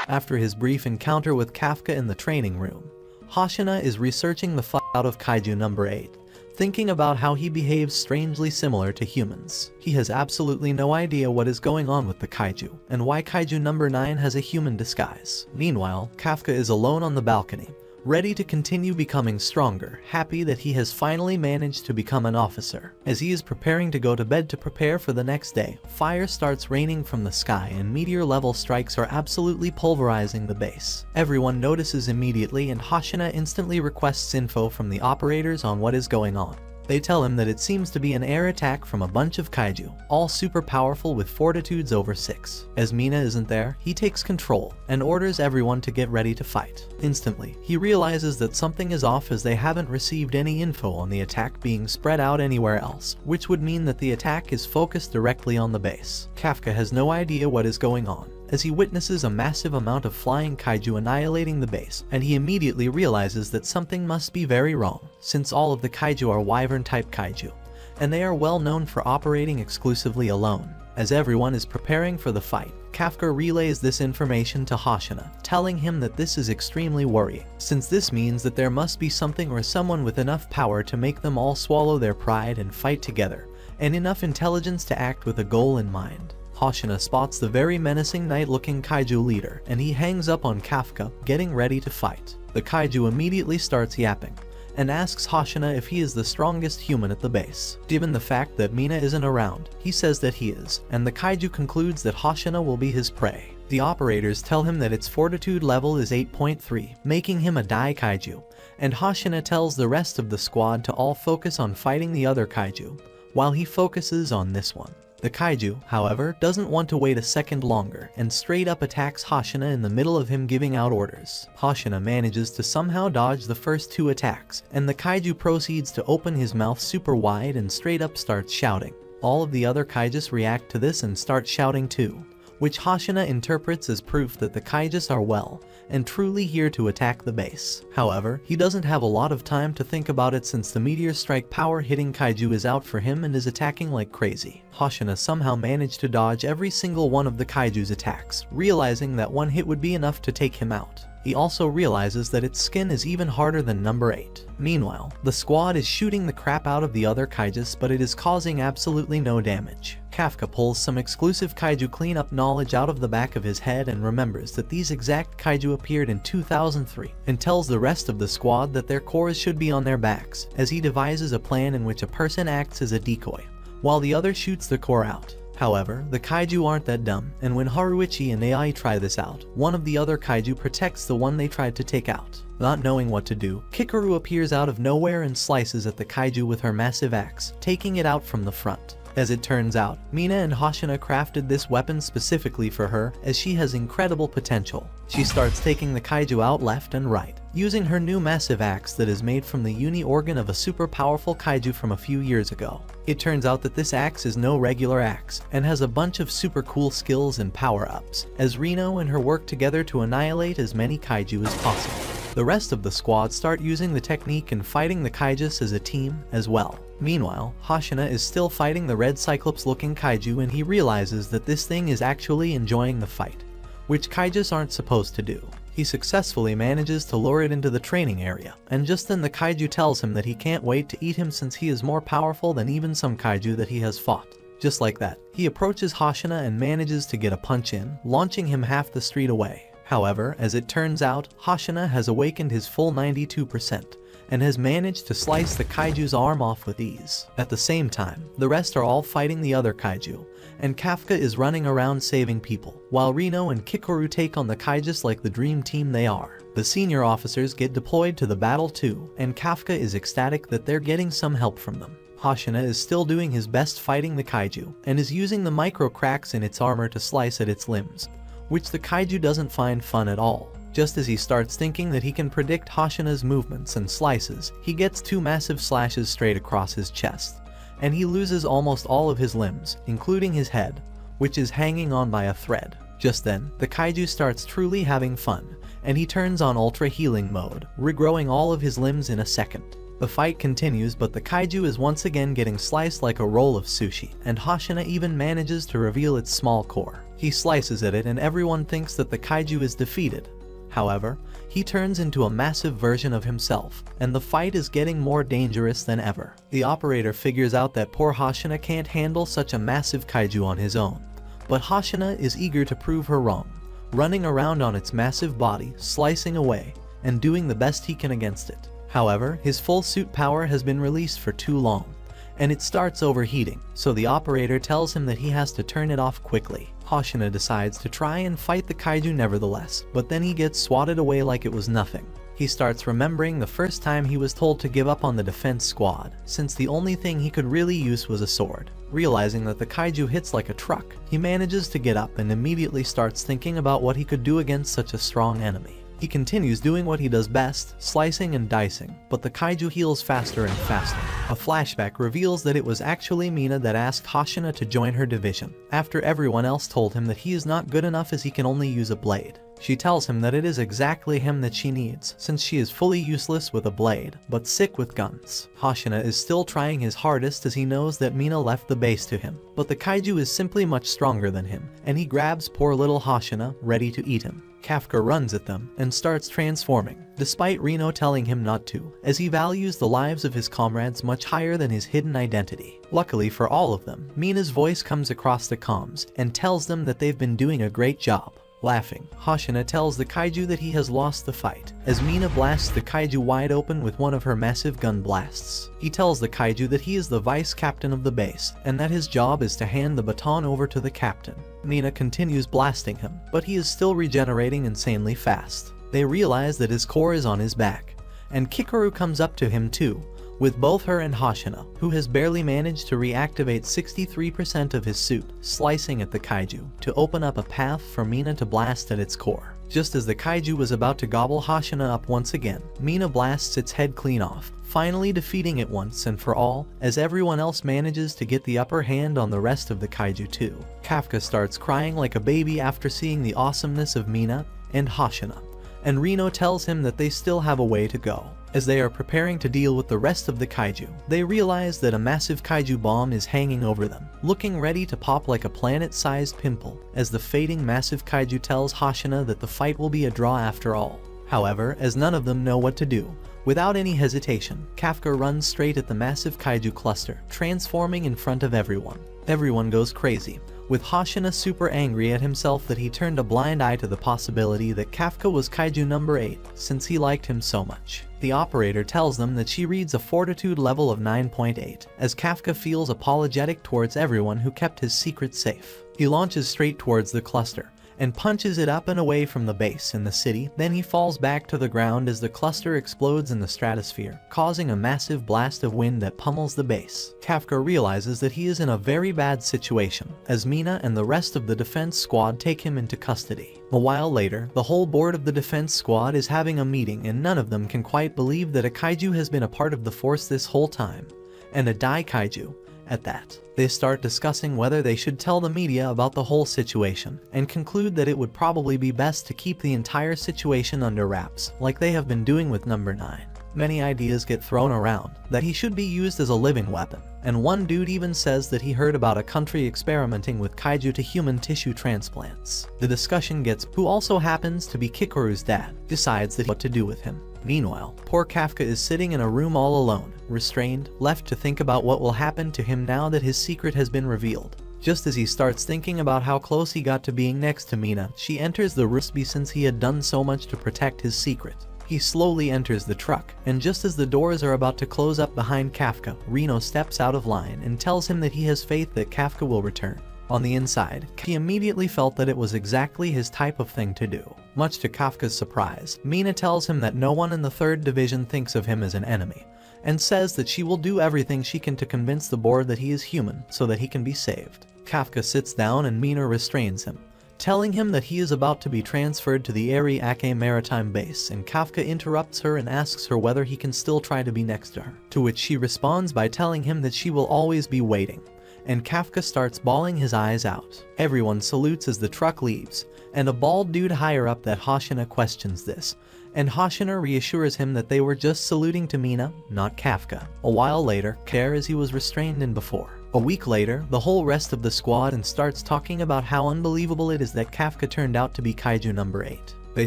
After his brief encounter with Kafka in the training room, Hashina is researching the fuck out of kaiju number 8, thinking about how he behaves strangely similar to humans. He has absolutely no idea what is going on with the kaiju, and why kaiju number 9 has a human disguise. Meanwhile, Kafka is alone on the balcony, ready to continue becoming stronger, happy that he has finally managed to become an officer. As he is preparing to go to bed to prepare for the next day, fire starts raining from the sky and meteor-level strikes are absolutely pulverizing the base. Everyone notices immediately and Hashina instantly requests info from the operators on what is going on. They tell him that it seems to be an air attack from a bunch of kaiju, all super powerful with fortitudes over 6. As Mina isn't there, he takes control and orders everyone to get ready to fight. Instantly, he realizes that something is off as they haven't received any info on the attack being spread out anywhere else, which would mean that the attack is focused directly on the base. Kafka has no idea what is going on, as he witnesses a massive amount of flying kaiju annihilating the base, and he immediately realizes that something must be very wrong, since all of the kaiju are wyvern-type kaiju, and they are well known for operating exclusively alone. As everyone is preparing for the fight, Kafka relays this information to Hashina, telling him that this is extremely worrying, since this means that there must be something or someone with enough power to make them all swallow their pride and fight together, and enough intelligence to act with a goal in mind. Hashina spots the very menacing night-looking kaiju leader, and he hangs up on Kafka, getting ready to fight. The kaiju immediately starts yapping, and asks Hashina if he is the strongest human at the base. Given the fact that Mina isn't around, he says that he is, and the kaiju concludes that Hashina will be his prey. The operators tell him that its fortitude level is 8.3, making him a Dai kaiju, and Hashina tells the rest of the squad to all focus on fighting the other kaiju, while he focuses on this one. The kaiju, however, doesn't want to wait a second longer and straight up attacks Hashina in the middle of him giving out orders. Hashina manages to somehow dodge the first 2 attacks, and the kaiju proceeds to open his mouth super wide and straight up starts shouting. All of the other kaijus react to this and start shouting too, which Hashina interprets as proof that the kaijus are well and truly here to attack the base. However, he doesn't have a lot of time to think about it since the meteor strike power hitting kaiju is out for him and is attacking like crazy. Hashina somehow managed to dodge every single one of the kaiju's attacks, realizing that one hit would be enough to take him out. He also realizes that its skin is even harder than number 8. Meanwhile, the squad is shooting the crap out of the other kaijus, but it is causing absolutely no damage. Kafka pulls some exclusive kaiju cleanup knowledge out of the back of his head and remembers that these exact kaiju appeared in 2003, and tells the rest of the squad that their cores should be on their backs, as he devises a plan in which a person acts as a decoy, while the other shoots the core out. However, the kaiju aren't that dumb, and when Haruichi and AI try this out, one of the other kaiju protects the one they tried to take out. Not knowing what to do, Kikaru appears out of nowhere and slices at the kaiju with her massive axe, taking it out from the front. As it turns out, Mina and Hashina crafted this weapon specifically for her, as she has incredible potential. She starts taking the kaiju out left and right, using her new massive axe that is made from the uni organ of a super powerful kaiju from a few years ago. It turns out that this axe is no regular axe, and has a bunch of super cool skills and power-ups, as Reno and her work together to annihilate as many kaiju as possible. The rest of the squad start using the technique and fighting the kaijus as a team as well. Meanwhile, Hashina is still fighting the red cyclops-looking kaiju, and he realizes that this thing is actually enjoying the fight, which kaijus aren't supposed to do. He successfully manages to lure it into the training area, and just then the kaiju tells him that he can't wait to eat him since he is more powerful than even some kaiju that he has fought. Just like that, he approaches Hashina and manages to get a punch in, launching him half the street away. However, as it turns out, Hashina has awakened his full 92%, and has managed to slice the kaiju's arm off with ease. At the same time, the rest are all fighting the other kaiju, and Kafka is running around saving people, while Reno and Kikoru take on the kaijus like the dream team they are. The senior officers get deployed to the battle too, and Kafka is ecstatic that they're getting some help from them. Hashina is still doing his best fighting the kaiju, and is using the micro cracks in its armor to slice at its limbs, which the kaiju doesn't find fun at all. Just as he starts thinking that he can predict Hashina's movements and slices, he gets 2 massive slashes straight across his chest, and he loses almost all of his limbs, including his head, which is hanging on by a thread. Just then, the kaiju starts truly having fun, and he turns on ultra healing mode, regrowing all of his limbs in a second. The fight continues, but the kaiju is once again getting sliced like a roll of sushi, and Hashina even manages to reveal its small core. He slices at it and everyone thinks that the kaiju is defeated, However, he turns into a massive version of himself, and the fight is getting more dangerous than ever. The operator figures out that poor Hoshina can't handle such a massive kaiju on his own, but Hoshina is eager to prove her wrong, running around on its massive body, slicing away, and doing the best he can against it. However, his full suit power has been released for too long, and it starts overheating, so the operator tells him that he has to turn it off quickly. Hoshina decides to try and fight the kaiju nevertheless, but then he gets swatted away like it was nothing. He starts remembering the first time he was told to give up on the defense squad, since the only thing he could really use was a sword. Realizing that the kaiju hits like a truck, he manages to get up and immediately starts thinking about what he could do against such a strong enemy. He continues doing what he does best, slicing and dicing, but the kaiju heals faster and faster. A flashback reveals that it was actually Mina that asked Hoshina to join her division, after everyone else told him that he is not good enough as he can only use a blade. She tells him that it is exactly him that she needs, since she is fully useless with a blade, but sick with guns. Hoshina is still trying his hardest as he knows that Mina left the base to him, but the kaiju is simply much stronger than him, and he grabs poor little Hoshina, ready to eat him. Kafka runs at them and starts transforming, despite Reno telling him not to, as he values the lives of his comrades much higher than his hidden identity. Luckily for all of them, Mina's voice comes across the comms and tells them that they've been doing a great job. Laughing, Hoshina tells the kaiju that he has lost the fight, as Mina blasts the kaiju wide open with one of her massive gun blasts. He tells the kaiju that he is the vice captain of the base, and that his job is to hand the baton over to the captain. Mina continues blasting him, but he is still regenerating insanely fast. They realize that his core is on his back, and Kikoru comes up to him too, with both her and Hoshina, who has barely managed to reactivate 63% of his suit, slicing at the kaiju to open up a path for Mina to blast at its core. Just as the kaiju was about to gobble Hoshina up once again, Mina blasts its head clean off, finally defeating it once and for all, as everyone else manages to get the upper hand on the rest of the kaiju too. Kafka starts crying like a baby after seeing the awesomeness of Mina and Hoshina, and Reno tells him that they still have a way to go. As they are preparing to deal with the rest of the kaiju, they realize that a massive kaiju bomb is hanging over them, looking ready to pop like a planet-sized pimple, as the fading massive kaiju tells Hoshina that the fight will be a draw after all. However, as none of them know what to do, without any hesitation, Kafka runs straight at the massive kaiju cluster, transforming in front of everyone. Everyone goes crazy, with Hoshina super angry at himself that he turned a blind eye to the possibility that Kafka was kaiju number 8, since he liked him so much. The operator tells them that she reads a fortitude level of 9.8, as Kafka feels apologetic towards everyone who kept his secret safe. He launches straight towards the cluster, and punches it up and away from the base in the city. Then he falls back to the ground as the cluster explodes in the stratosphere, causing a massive blast of wind that pummels the base. Kafka realizes that he is in a very bad situation, as Mina and the rest of the defense squad take him into custody. A while later, the whole board of the defense squad is having a meeting, and none of them can quite believe that a kaiju has been a part of the force this whole time, and a Dai kaiju at that. They start discussing whether they should tell the media about the whole situation, and conclude that it would probably be best to keep the entire situation under wraps, like they have been doing with number 9. Many ideas get thrown around, that he should be used as a living weapon, and one dude even says that he heard about a country experimenting with kaiju to human tissue transplants. The discussion gets who also happens to be Kikoru's dad, decides that what to do with him. Meanwhile, poor Kafka is sitting in a room all alone, restrained, left to think about what will happen to him now that his secret has been revealed. Just as he starts thinking about how close he got to being next to Mina, she enters the room since he had done so much to protect his secret. He slowly enters the truck, and just as the doors are about to close up behind Kafka, Reno steps out of line and tells him that he has faith that Kafka will return. On the inside, he immediately felt that it was exactly his type of thing to do. Much to Kafka's surprise, Mina tells him that no one in the 3rd Division thinks of him as an enemy, and says that she will do everything she can to convince the board that he is human so that he can be saved. Kafka sits down and Mina restrains him, telling him that he is about to be transferred to the Eri Ake maritime base, and Kafka interrupts her and asks her whether he can still try to be next to her, to which she responds by telling him that she will always be waiting, and Kafka starts bawling his eyes out. Everyone salutes as the truck leaves, and a bald dude higher up that Hoshina questions this, and Hoshina reassures him that they were just saluting to Mina, not Kafka. A while later, care as he was restrained in before. A week later, the whole rest of the squad and starts talking about how unbelievable it is that Kafka turned out to be kaiju number 8. They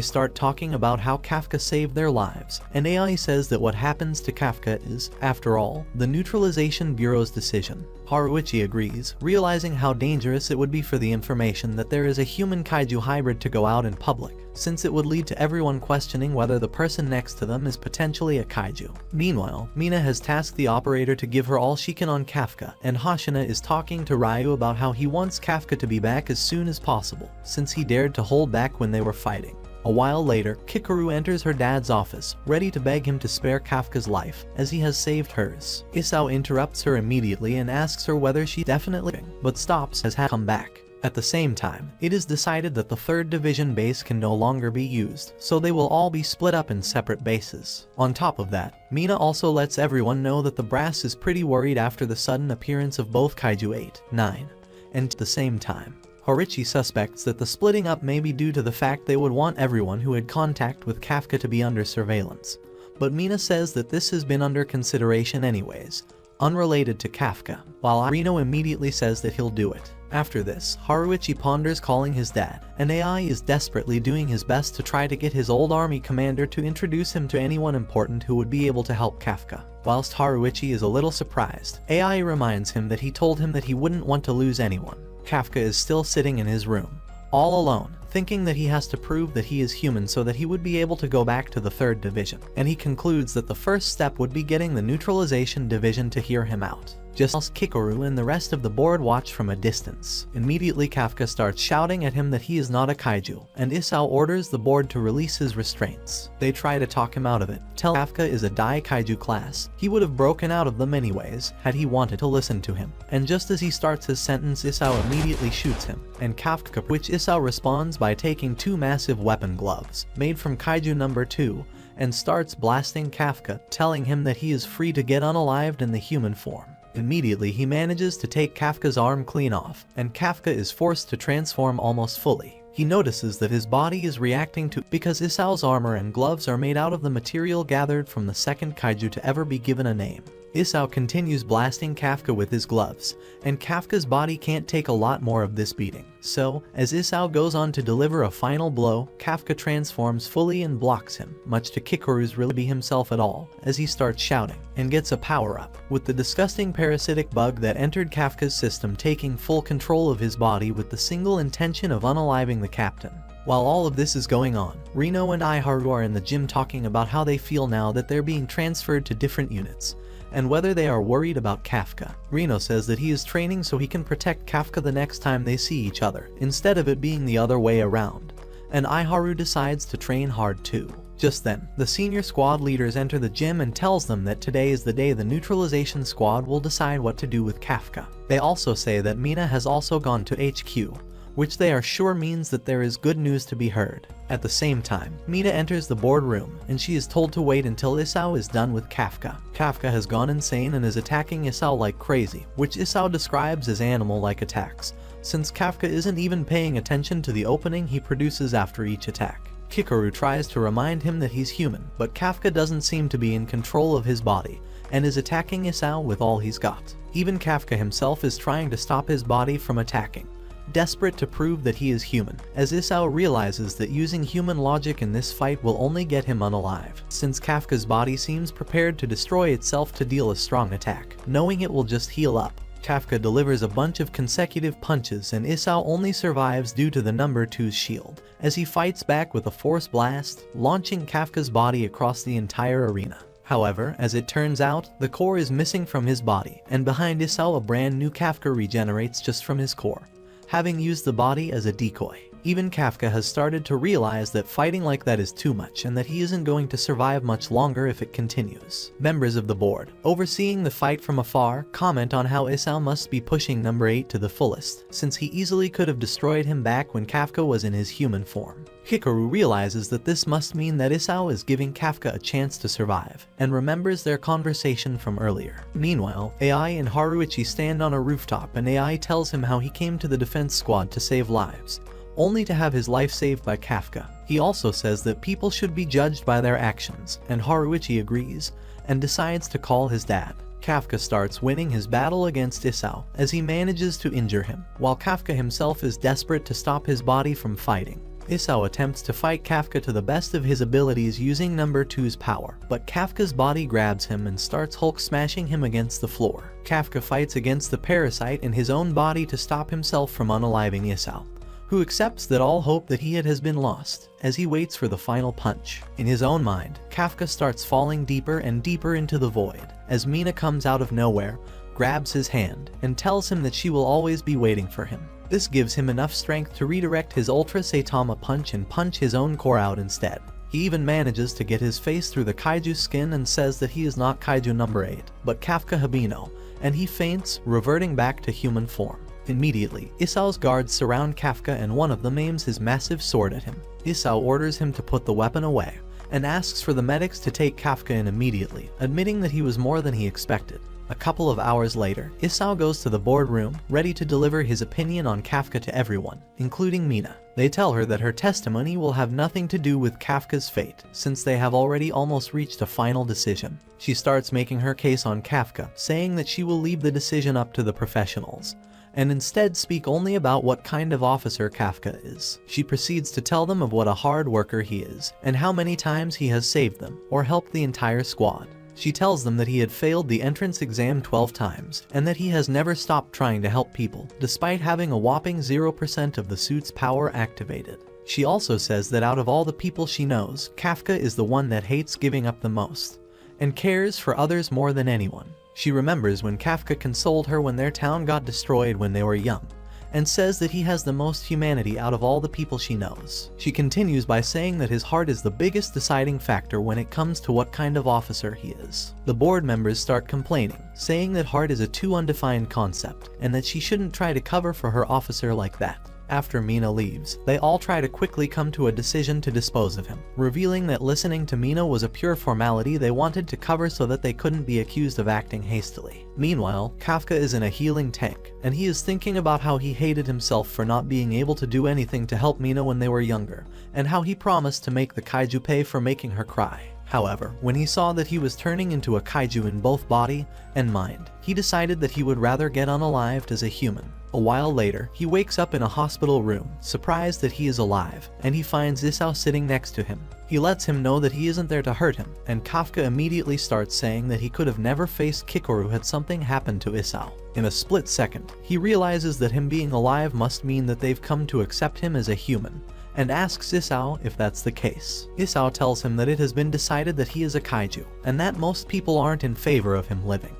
start talking about how Kafka saved their lives, and AI says that what happens to Kafka is, after all, the Neutralization Bureau's decision. Haruichi agrees, realizing how dangerous it would be for the information that there is a human kaiju hybrid to go out in public, since it would lead to everyone questioning whether the person next to them is potentially a kaiju. Meanwhile, Mina has tasked the operator to give her all she can on Kafka, and Hashina is talking to Ryu about how he wants Kafka to be back as soon as possible, since he dared to hold back when they were fighting. A while later, Kikoru enters her dad's office, ready to beg him to spare Kafka's life, as he has saved hers. Isao interrupts her immediately and asks her whether she definitely, but stops as has come back. At the same time, it is decided that the 3rd Division base can no longer be used, so they will all be split up in separate bases. On top of that, Mina also lets everyone know that the brass is pretty worried after the sudden appearance of both Kaiju 8, 9, and at the same time. Horichi suspects that the splitting up may be due to the fact they would want everyone who had contact with Kafka to be under surveillance, but Mina says that this has been under consideration anyways, unrelated to Kafka, while Reno immediately says that he'll do it. After this, Haruichi ponders calling his dad, and AI is desperately doing his best to try to get his old army commander to introduce him to anyone important who would be able to help Kafka. Whilst Haruichi is a little surprised, AI reminds him that he told him that he wouldn't want to lose anyone. Kafka is still sitting in his room, all alone, thinking that he has to prove that he is human so that he would be able to go back to the 3rd Division, and he concludes that the first step would be getting the Neutralization Division to hear him out. Just as Kikoru and the rest of the board watch from a distance. Immediately Kafka starts shouting at him that he is not a kaiju, and Isao orders the board to release his restraints. They try to talk him out of it, tell Kafka is a Dai Kaiju class. He would have broken out of them anyways, had he wanted to listen to him. And just as he starts his sentence, Isao immediately shoots him, and Kafka, which Isao responds by taking 2 massive weapon gloves, made from Kaiju number 2, and starts blasting Kafka, telling him that he is free to get unalived in the human form. Immediately he manages to take Kafka's arm clean off, and Kafka is forced to transform almost fully. He notices that his body is reacting to because Isao's armor and gloves are made out of the material gathered from the 2nd kaiju to ever be given a name. Isao continues blasting Kafka with his gloves, and Kafka's body can't take a lot more of this beating. So, as Isao goes on to deliver a final blow, Kafka transforms fully and blocks him, much to Kikoru's really be himself at all, as he starts shouting, and gets a power-up, with the disgusting parasitic bug that entered Kafka's system taking full control of his body with the single intention of unaliving the captain. While all of this is going on, Reno and Iharu are in the gym talking about how they feel now that they're being transferred to different units, and whether they are worried about Kafka. Reno says that he is training so he can protect Kafka the next time they see each other, instead of it being the other way around. And Iharu decides to train hard too. Just then, the senior squad leaders enter the gym and tells them that today is the day the neutralization squad will decide what to do with Kafka. They also say that Mina has also gone to HQ, which they are sure means that there is good news to be heard. At the same time, Mina enters the boardroom, and she is told to wait until Isao is done with Kafka. Kafka has gone insane and is attacking Isao like crazy, which Isao describes as animal-like attacks, since Kafka isn't even paying attention to the opening he produces after each attack. Kikoru tries to remind him that he's human, but Kafka doesn't seem to be in control of his body, and is attacking Isao with all he's got. Even Kafka himself is trying to stop his body from attacking, desperate to prove that he is human, as Isao realizes that using human logic in this fight will only get him unalived, since Kafka's body seems prepared to destroy itself to deal a strong attack, knowing it will just heal up. Kafka delivers a bunch of consecutive punches and Isao only survives due to the number 2's shield, as he fights back with a force blast, launching Kafka's body across the entire arena. However, as it turns out, the core is missing from his body, and behind Isao a brand new Kafka regenerates just from his core, having used the body as a decoy. Even Kafka has started to realize that fighting like that is too much and that he isn't going to survive much longer if it continues. Members of the board, overseeing the fight from afar, comment on how Isao must be pushing number 8 to the fullest, since he easily could have destroyed him back when Kafka was in his human form. Hikaru realizes that this must mean that Isao is giving Kafka a chance to survive, and remembers their conversation from earlier. Meanwhile, AI and Haruichi stand on a rooftop and AI tells him how he came to the defense squad to save lives, only to have his life saved by Kafka. He also says that people should be judged by their actions, and Haruichi agrees, and decides to call his dad. Kafka starts winning his battle against Isao, as he manages to injure him, while Kafka himself is desperate to stop his body from fighting. Isao attempts to fight Kafka to the best of his abilities using number 2's power, but Kafka's body grabs him and starts Hulk smashing him against the floor. Kafka fights against the parasite in his own body to stop himself from unaliving Isao, who accepts that all hope that he had has been lost, as he waits for the final punch. In his own mind, Kafka starts falling deeper and deeper into the void, as Mina comes out of nowhere, grabs his hand, and tells him that she will always be waiting for him. This gives him enough strength to redirect his Ultra Saitama punch and punch his own core out instead. He even manages to get his face through the kaiju skin and says that he is not kaiju number 8, but Kafka Habino, and he faints, reverting back to human form. Immediately, Isao's guards surround Kafka and one of them aims his massive sword at him. Isao orders him to put the weapon away, and asks for the medics to take Kafka in immediately, admitting that he was more than he expected. A couple of hours later, Isao goes to the boardroom, ready to deliver his opinion on Kafka to everyone, including Mina. They tell her that her testimony will have nothing to do with Kafka's fate, since they have already almost reached a final decision. She starts making her case on Kafka, saying that she will leave the decision up to the professionals, and instead speak only about what kind of officer Kafka is. She proceeds to tell them of what a hard worker he is, and how many times he has saved them, or helped the entire squad. She tells them that he had failed the entrance exam 12 times, and that he has never stopped trying to help people, despite having a whopping 0% of the suit's power activated. She also says that out of all the people she knows, Kafka is the one that hates giving up the most, and cares for others more than anyone. She remembers when Kafka consoled her when their town got destroyed when they were young, and says that he has the most humanity out of all the people she knows. She continues by saying that his heart is the biggest deciding factor when it comes to what kind of officer he is. The board members start complaining, saying that heart is a too undefined concept, and that she shouldn't try to cover for her officer like that. After Mina leaves, they all try to quickly come to a decision to dispose of him, revealing that listening to Mina was a pure formality they wanted to cover so that they couldn't be accused of acting hastily. Meanwhile, Kafka is in a healing tank, and he is thinking about how he hated himself for not being able to do anything to help Mina when they were younger, and how he promised to make the kaiju pay for making her cry. However, when he saw that he was turning into a kaiju in both body and mind, he decided that he would rather get unalived as a human. A while later, he wakes up in a hospital room, surprised that he is alive, and he finds Isao sitting next to him. He lets him know that he isn't there to hurt him, and Kafka immediately starts saying that he could have never faced Kikoru had something happened to Isao. In a split second, he realizes that him being alive must mean that they've come to accept him as a human, and asks Isao if that's the case. Isao tells him that it has been decided that he is a kaiju, and that most people aren't in favor of him living.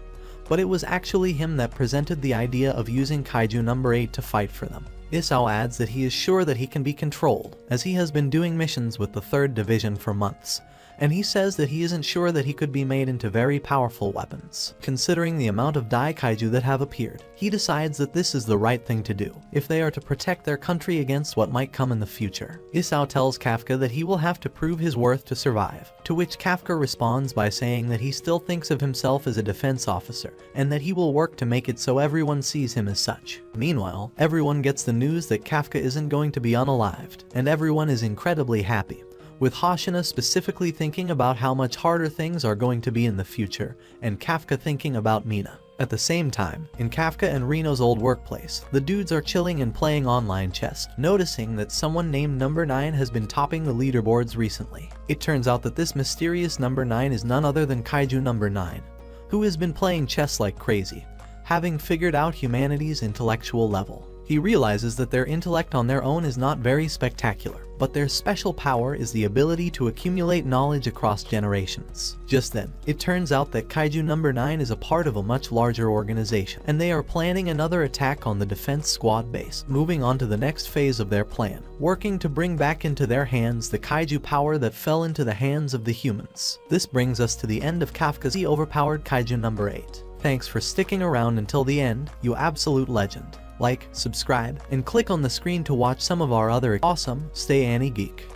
But it was actually him that presented the idea of using kaiju number 8 to fight for them. Isao adds that he is sure that he can be controlled, as he has been doing missions with the 3rd Division for months, and he says that he isn't sure that he could be made into very powerful weapons. Considering the amount of Dai Kaiju that have appeared, he decides that this is the right thing to do, if they are to protect their country against what might come in the future. Isao tells Kafka that he will have to prove his worth to survive, to which Kafka responds by saying that he still thinks of himself as a defense officer, and that he will work to make it so everyone sees him as such. Meanwhile, everyone gets the news that Kafka isn't going to be unalived, and everyone is incredibly happy, with Hoshina specifically thinking about how much harder things are going to be in the future, and Kafka thinking about Mina. At the same time, in Kafka and Reno's old workplace, the dudes are chilling and playing online chess, noticing that someone named Number 9 has been topping the leaderboards recently. It turns out that this mysterious Number 9 is none other than Kaiju Number 9, who has been playing chess like crazy, having figured out humanity's intellectual level. He realizes that their intellect on their own is not very spectacular, but their special power is the ability to accumulate knowledge across generations. Just then, it turns out that Kaiju Number 9 is a part of a much larger organization, and they are planning another attack on the defense squad base, moving on to the next phase of their plan, working to bring back into their hands the Kaiju power that fell into the hands of the humans. This brings us to the end of Kafka's overpowered Kaiju Number 8. Thanks for sticking around until the end, you absolute legend. Like, subscribe, and click on the screen to watch some of our other awesome Stay Annie Geek